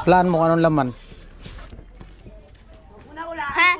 Laan mo kung anong laman. Ha?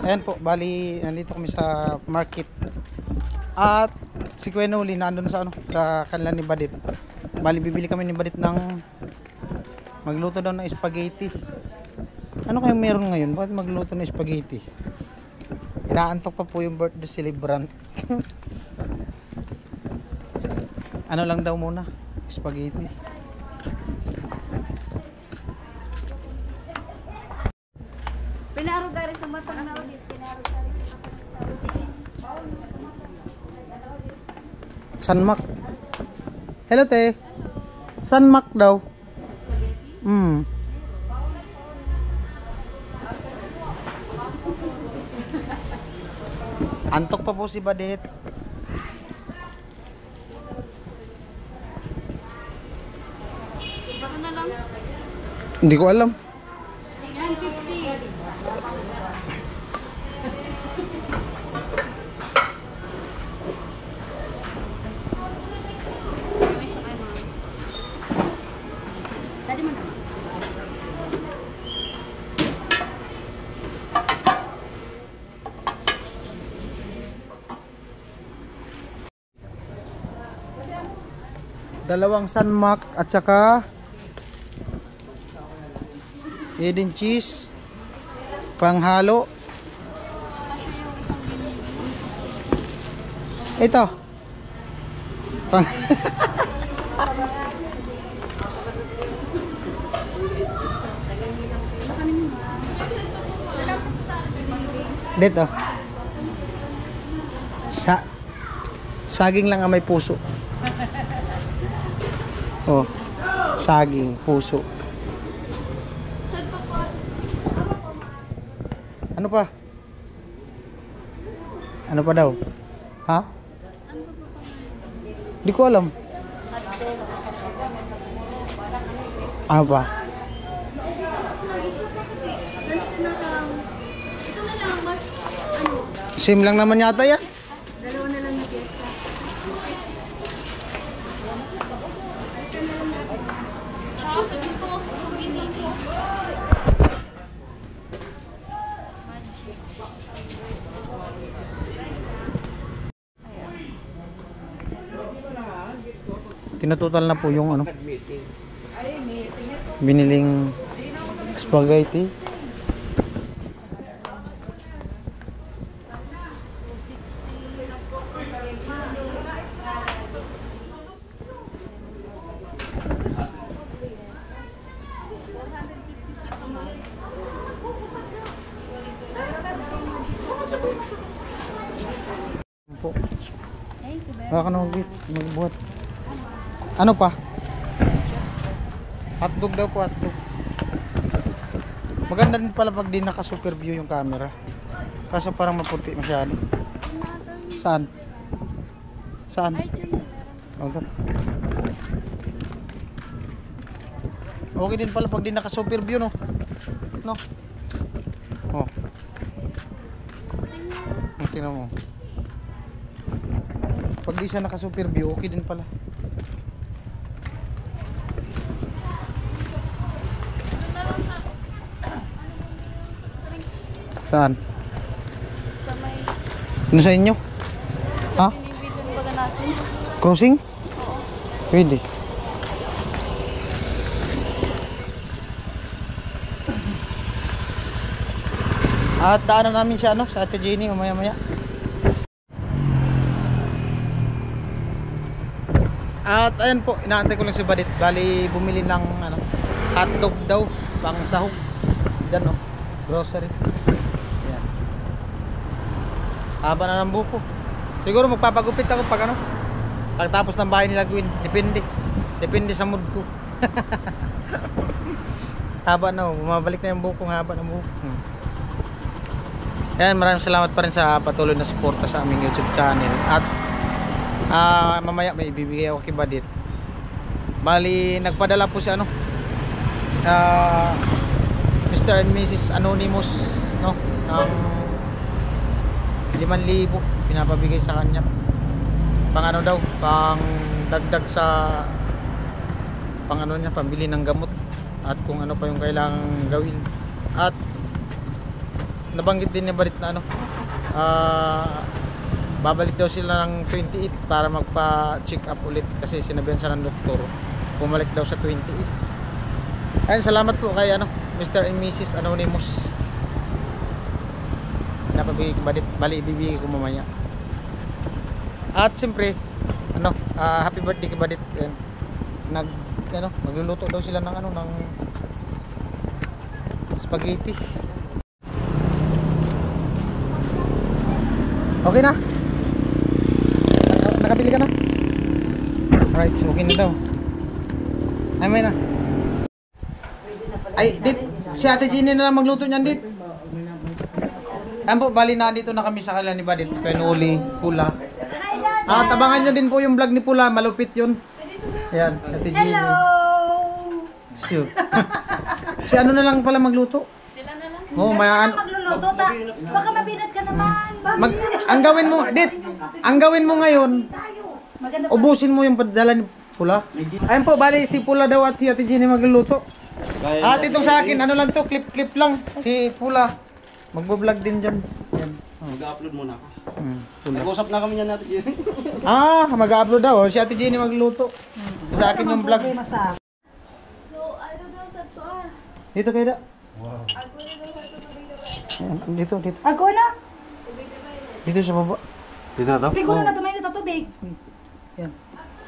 Ayan po, bali nandito kami sa market. At si Kuya Noli nandun sa sa kanila ni Badit. Bali bibili kami ni Badit ng magluto daw ng spaghetti. Ano kayong meron ngayon? Bakit magluto ng spaghetti? Inaantok pa po yung birthday celebrant. Ano lang daw muna? Spaghetti. Pinarog dari sa matang na ulit. Pinarog dari sa Sanmak. Hello te. Sanmak daw. Antok pa po si Badit. Baka na lang. Hindi ko alam. 150. Tadi mana? Dalawang Sanmak at saka Eden cheese panghalo. Ito dito saging lang ang may puso. Oh, saging, puso. Ano pa? Ano pa daw? Ha? Di ko alam. Ano pa? Same lang naman yata yan. Dalawa na lang na fiesta. Sabihin ko sa pag-inili. Tinatotal na po yung biniling spaghetti. Po. Baka na magbuhat. Ano pa? Hotdog daw po, hotdog. Maganda din pala pag di naka super view yung camera. Kaso parang maputi masyado. Saan? Saan? Okay din pala pag di naka super view, no? No? Oh. Tingnan mo. Pag di siya naka super view, okay din pala. Saan? Sa may... Ano sa inyo? Ha? Sa binibilan baga natin. Crossing? Pwede. At daanan namin siya sa Ate Jenny mamaya-maya. At ayan po, inaantay ko lang si Badit. Bali bumili ng hotdog daw, pang sahog. Diyan grocery. Ayan. Haba na ng buko. Siguro magpapagupit ako pag pagtapos ng bahay nila Gwyn. Depende sa mood ko. Haba na, bumabalik na yung bukong haba ng buko. Ayan, maraming salamat pa rin sa patuloy na suporta sa aming YouTube channel. At mamaya may ibibigay ako kay Badit. Bali nagpadala po si Mr. and Mrs. Anonymous, no, ng 5,000 pinapabigay sa kanya. Pang ano daw, pang dagdag sa pang ano niya, pambili ng gamot at kung ano pa yung kailangang gawin. At nabanggit din ni Balit na ano, babalik daw sila ng 28 para magpa-check up ulit kasi sinabihan siya ng doktor bumalik daw sa 28. Ayun, salamat po kay ano, Mr. and Mrs. Anonymous. Napabigay ko Balit, bali ibibigay ko mamaya. At siyempre ano, happy birthday kay Balit. Magluluto daw sila ng ano, ng spaghetti. Okay na? Nakabili ka na? Alright, so okay na daw. Ay, may na. Ay, dit, si Ate Jenny na lang magluto niyan, dit. Ayan po, bali na dito na kami sa kanila ni Badit, Penuli, Pula. Tabangan nyo din po yung vlog ni Pula, malupit yun. Ayan, Ate Jenny. Hello! Sure. Si ano na lang pala magluto? Sila na lang. Oo, Magluluto ta. Baka mabinat ka naman. ang gawin mo, dit, ang gawin mo ngayon, Maganda ubusin mo yung padala ni Pula. Ayun po, bali si Pula daw at si Ate Jenny magluluto. At itong sa akin, ano lang to, clip lang. Si Pula, magbablog din dyan. Yan. Mag-upload muna ako. Pula. Nag-usap na kami niyan natin yun. Mag-upload daw. Si Ate Jenny magluluto. Sa akin yung vlog. So, ano daw sa to Dito kayo da. Ako na daw sa to Ayan, dito. Ako na. Dito sa baba. Dito na to? Pigo na dumayo na tubig. Yan.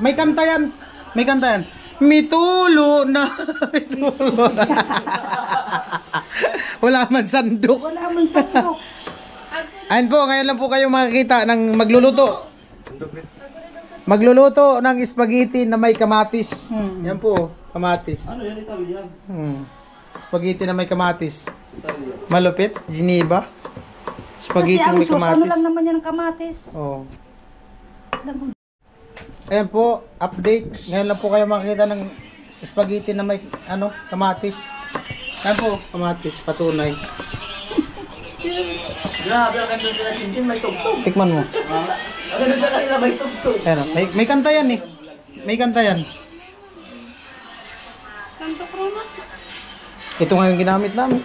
May kanta yan. Mitulo na. Mitulo na. Wala man sandok. Wala man sa to. Ayun po, ngayon lang po kayo makikita ng magluluto. Magluluto ng spaghetti na may kamatis. Yan po, kamatis. Ano yan? Itabi yan. Spaghetti na may kamatis. Malupit, Geneva. Kasi Spaghetti na ang may sus, ano kamatis. lang naman yan ang kamatis. Oh. Ayan po, update. Ngayon lang po kayo makikita ng spaghetti na may ano, kamatis. Ayan po, kamatis, patunay. Grabe, ang ganda nila Chin may tugtog. Tikman mo. Ang ganda sa kanila may tugtog. Ayan, may kanta yan eh. May kanta yan. Santo Croma. Ito nga yung ginamit namin.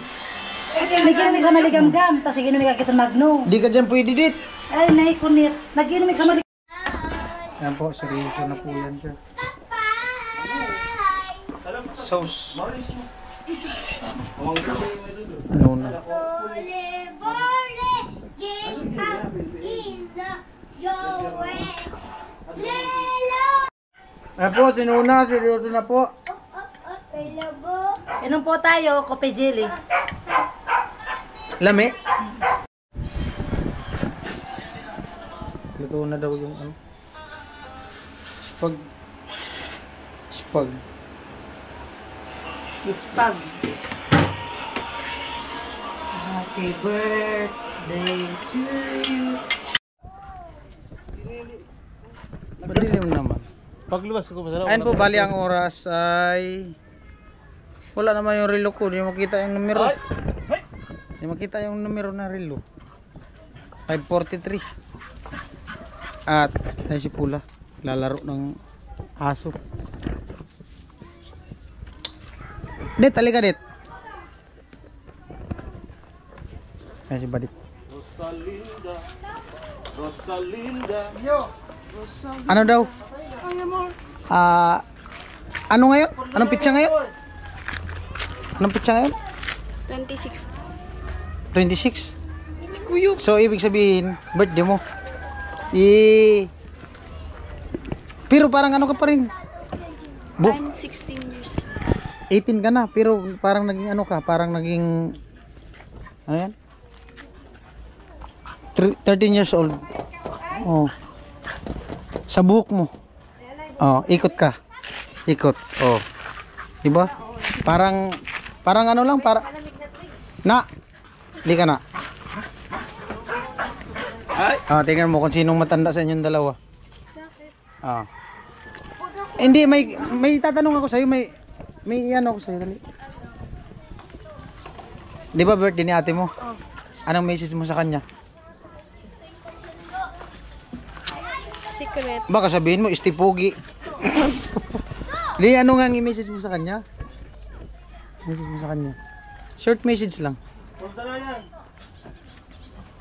Naginamig sa maligam-gam, tapos naginamig ka kita magno. Di ka dyan pwede dit. Ay, naikunit. Naginamig sa maligam. Ayan po, seryoso na po yan siya. Sauce. Ano na? Ayan po, sinuna, seryoso na po. Inom po tayo, kope jelly. Lami. Luto na daw yung ano. Spag. Ispag. Happy birthday to you. Madilim naman. Pagluwas ko masarap. Ayun po, bali ang oras ay wala naman yung relo ko. Hindi makita yung numero. Hindi makita yung numero na relo. 5:43. At ay si Pula lalaro ng aso. Dit, halika dit. Ay si Badit. Rosalinda. Ano daw? Ano ngayon? Anong pitsa ngayon? 26. 26? Kuyo. So ibig sabihin, birthday mo. Pero parang ano ka pa rin. I'm 16 years. 18 ka na, pero parang naging ano ka, parang naging ano yan? 13 years old. Oh. Sa buhok mo. Oh, ikot ka. Ikot. Oh. 'Di ba? Parang ano lang para na. Hindi ka na. Tingnan mo kung sinong matanda sa inyong dalawa. Hindi, may tatanong ako sa iyo, may ano ako sa iyo, dali. Di ba birthday ni ate mo? Oh. Anong message mo sa kanya? Secret. Baka sabihin mo, istipugi. Di, ano nga ang i-message mo sa kanya? Message mo sa kanya. Short message lang.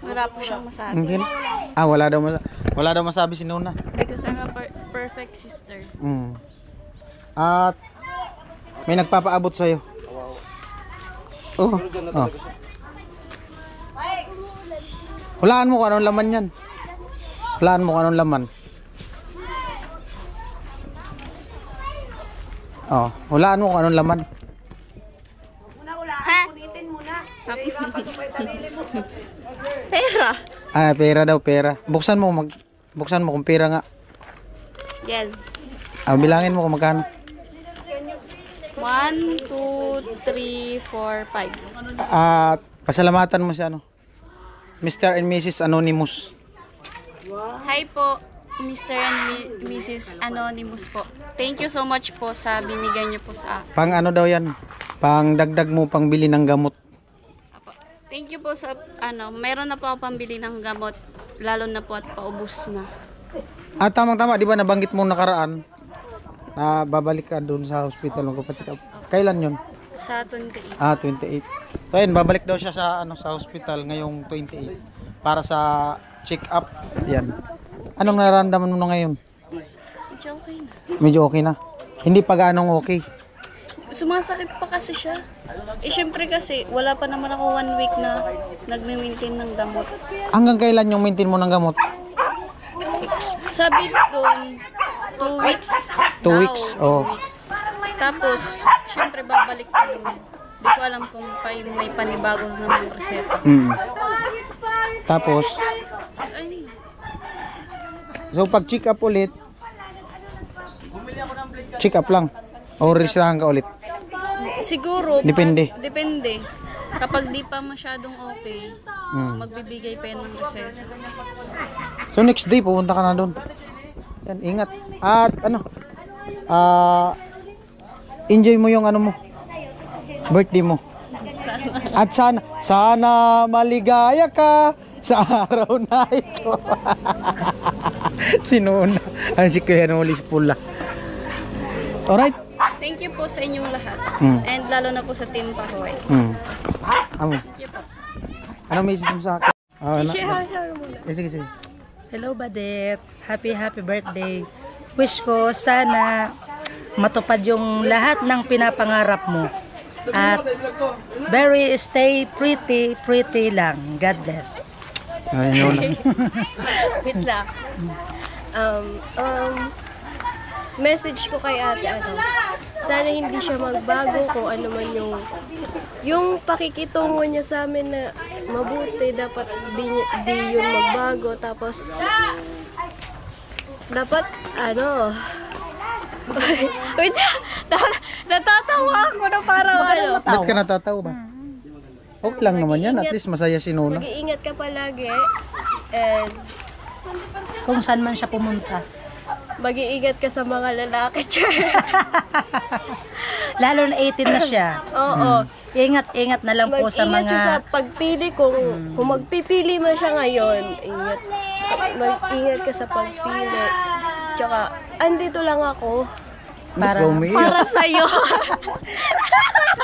Wala po siyang masabi. Okay. Wala daw masabi si Nuna. Because I'm a perfect sister. Mm. At may nagpapaabot sa'yo. Oh. Oh. Hulaan mo kung anong laman yan. Hulaan mo kung anong laman. Oh, hulaan mo kung anong laman. Ha? Pera. Ah, pera daw, pera. Buksan mo kung pera nga. Yes. Ah, bilangin mo kung magkano. 1, 2, 3, 4, 5. At pasalamatan mo si ano. Mr. and Mrs. Anonymous. Hi po, Mr. and Mrs. Anonymous po. Thank you so much po sa binigay niyo po sa akin. Pang ano daw yan? Pang dagdag mo pang bili ng gamot. Apo. Thank you po sa meron na po ako pambili ng gamot, lalo na po at paubos na. Ah, tamang-tama, di ba nabanggit mo nakaraan na babalik ka doon sa hospital magpapacheck up. Kailan yun? Sa 28. Ah, 28. So ayun, babalik daw siya sa sa hospital ngayong 28 para sa check up. Yan. Anong nararamdaman mo na ngayon? Medyo okay na. Medyo okay na. Hindi pa gaanong okay. Sumasakit pa kasi siya. Syempre kasi wala pa naman ako 1 week na nagme-maintain ng gamot. Hanggang kailan yung maintain mo ng gamot? Sabi doon 2 weeks. 2 weeks. Oh. 2 weeks. Tapos syempre babalik ko doon. Di ko alam kung may panibagong naman reseta. Tapos, Ay, so pag check up ulit, check up lang. O resetahan ka ulit. siguro Depende. Depende. Kapag di pa masyadong okay, Mm. magbibigay pa yan ng reseta. So next day pupunta ka na doon. Yan, ingat. At ano? Enjoy mo yung ano mo. Birthday mo. At sana maligaya ka sa araw na ito. Sinuna. Ay, si Kuya Noli Pula. Alright? Thank you po sa inyong lahat. Mm. And lalo na po sa Team Pahoy. Amo. Thank you po. Anong message mo sa akin? Sige, sige. Hello, Badet. Happy birthday. Wish ko sana matupad yung lahat ng pinapangarap mo. At stay pretty lang. God bless. Ayun yun. Wait lang. Message ko kay ate, sana hindi siya magbago kung ano man yung pakikitungo niya sa amin na mabuti, dapat di yun magbago. Tapos dapat wait, natatawa ako na parang Ba't ka natatawa ba? Okay lang naman yan. At least masaya si Nona. mag-iingat ka palagi and Kung saan man siya pumunta. mag-iingat ka sa mga lalaki. Lalo na 18 na siya. Oo. Ingat na lang po sa Mag-ingat siya sa mga... pagpili kung magpipili man siya ngayon. Mag-ingat ka sa pagpili. Tsaka, andito lang ako Ba't ka umiiyak? para sa'yo.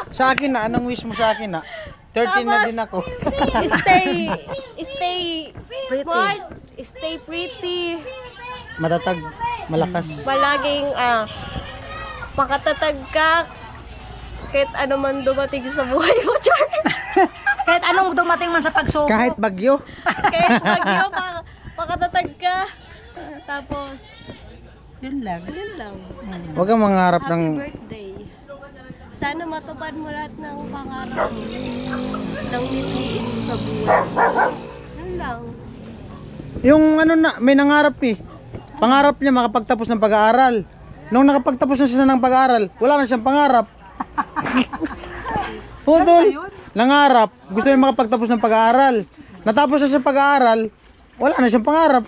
Sa akin na, anong wish mo sa akin na? 13 na din ako. Stay smart, stay pretty, Matatag, malakas. palaging makatatag ka kahit ano man dumating sa buhay mo, Char. Kahit anong dumating man sa pagsubok. Kahit bagyo. Kahit bagyo, makatatag ka. Tapos, Yun lang. yun lang. Huwag kang mangarap Happy ng... birthday. Sana matupad mo lahat ng pangarap mo. Nang pipiliin mo sa buhay. Yun lang. Yung ano na, may nangarap eh. Pangarap niya makapagtapos ng pag-aaral. Nung nakapagtapos na siya ng pag-aaral, wala na siyang pangarap. Putol. Nangarap. Gusto niya makapagtapos ng pag-aaral. Natapos na siya pag-aaral, wala na siyang pangarap.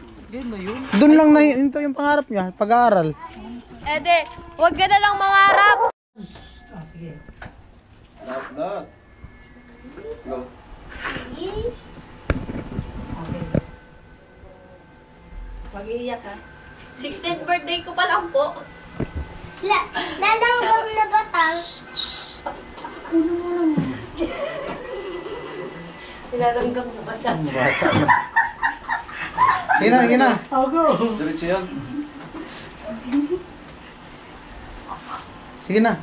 Doon lang nahinto yung pangarap niya, pag-aaral. Ede, huwag ka na lang mangarap. Go. Mag-iiyak ka. 16th birthday ko pa lang po. Lalanggam na batang. Nilalanggam na ba sa... Bata na. Sige na, sige na. Diretso yan. Sige na.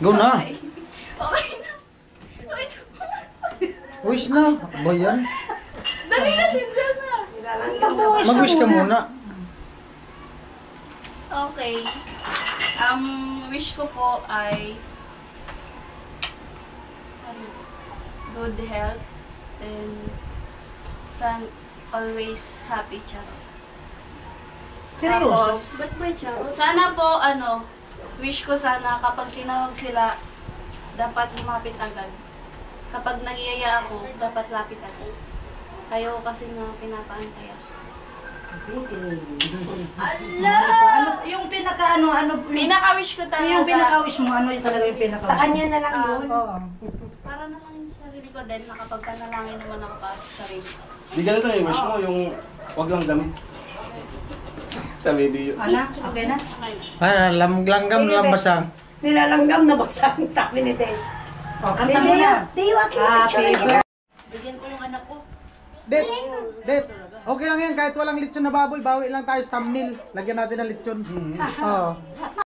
Go na. Okay na. Wait. Wish na. Ba yan? Dali na, sindan na. Mag-wish ka muna. Okay. Wish ko po ay good health and always happy, Charo. Tapos, Ba't ba siya? sana po, wish ko sana kapag tinawag sila, dapat lumapit agad. Kapag nagyaya ako, dapat lapit agad. Kayo kasi nga pinapaantay ako. Ano, yung Pinaka-wish ko talaga. yung pinaka-wish mo, ano yung talaga yung pinaka-wish? Sa kanya na lang yun. Oo. Para na lang yung sarili ko din, nakapagpanalangin naman ako para sa sarili ko. Di ganito yung wish mo, yung wag lang damit. Sa video. Anak, okay na? Langgam na lang basang. Nilalanggam na baksak sa akin ni Des. O, kanta mo na. Happy birthday. Bigyan ko yung anak ko. Det. Okay lang yan, kahit walang lechon na baboy, bawi lang tayo sa thumbnail. Lagyan natin ng lechon. Oo.